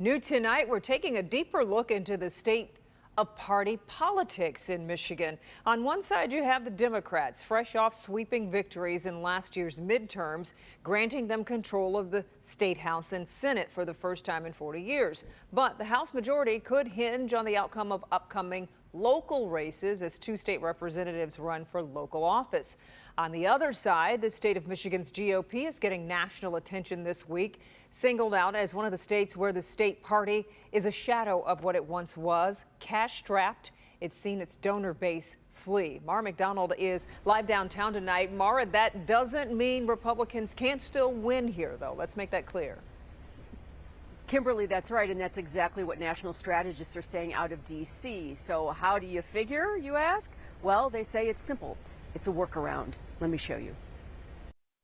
New tonight, we're taking a deeper look into the state of party politics in Michigan. On one side, you have the Democrats, fresh off sweeping victories in last year's midterms, granting them control of the state House and Senate for the first time in 40 years. But the House majority could hinge on the outcome of upcoming local races as two state representatives run for local office. On the other side, the state of Michigan's GOP is getting national attention this week, singled out as one of the states where the state party is a shadow of what it once was, cash-strapped. It's seen its donor base flee. Mara McDonald is live downtown tonight. Mara, that doesn't mean Republicans can't still win here, though. Let's make that clear. Kimberly, that's right, and that's exactly what national strategists are saying out of D.C. So how do you figure, you ask? Well, they say it's simple. It's a workaround. Let me show you.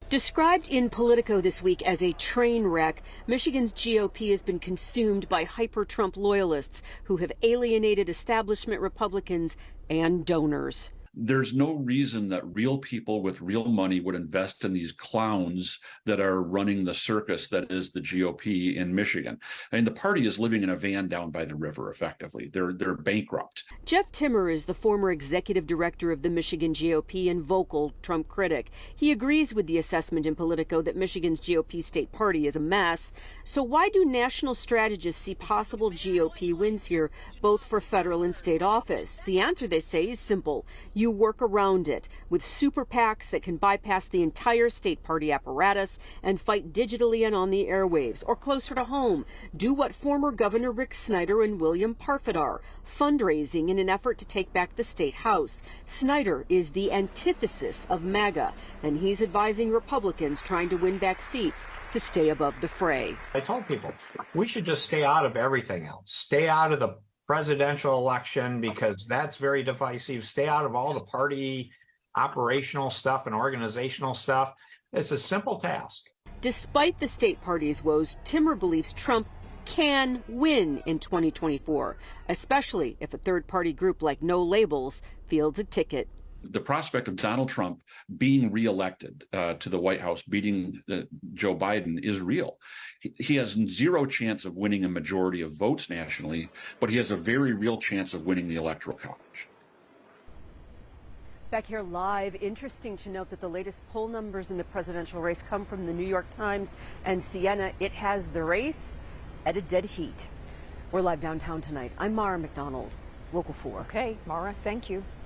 Described in Politico this week as a train wreck, Michigan's GOP has been consumed by hyper-Trump loyalists who have alienated establishment Republicans and donors. There's no reason that real people with real money would invest in these clowns that are running the circus that is the GOP in Michigan. I mean, the party is living in a van down by the river, effectively. They're bankrupt. Jeff Timmer is the former executive director of the Michigan GOP and vocal Trump critic. He agrees with the assessment in Politico that Michigan's GOP state party is a mess. So why do national strategists see possible GOP wins here, both for federal and state office? The answer, they say, is simple. You work around it with super PACs that can bypass the entire state party apparatus and fight digitally and on the airwaves, or closer to home, do what former Governor Rick Snyder and William Parfit are, fundraising in an effort to take back the state house. Snyder is the antithesis of MAGA, and he's advising Republicans trying to win back seats to stay above the fray. I told people we should just stay out of everything else. Stay out of the presidential election because that's very divisive. Stay out of all the party operational stuff and organizational stuff. It's a simple task. Despite the state party's woes, Timmer believes Trump can win in 2024, especially if a third-party group like No Labels fields a ticket. The prospect of Donald Trump being reelected to the White House, beating Joe Biden, is real. He has zero chance of winning a majority of votes nationally, but he has a very real chance of winning the Electoral College. Back here live, interesting to note that the latest poll numbers in the presidential race come from the New York Times and Siena. It has the race at a dead heat. We're live downtown tonight. I'm Mara McDonald, Local 4. Okay, Mara, thank you.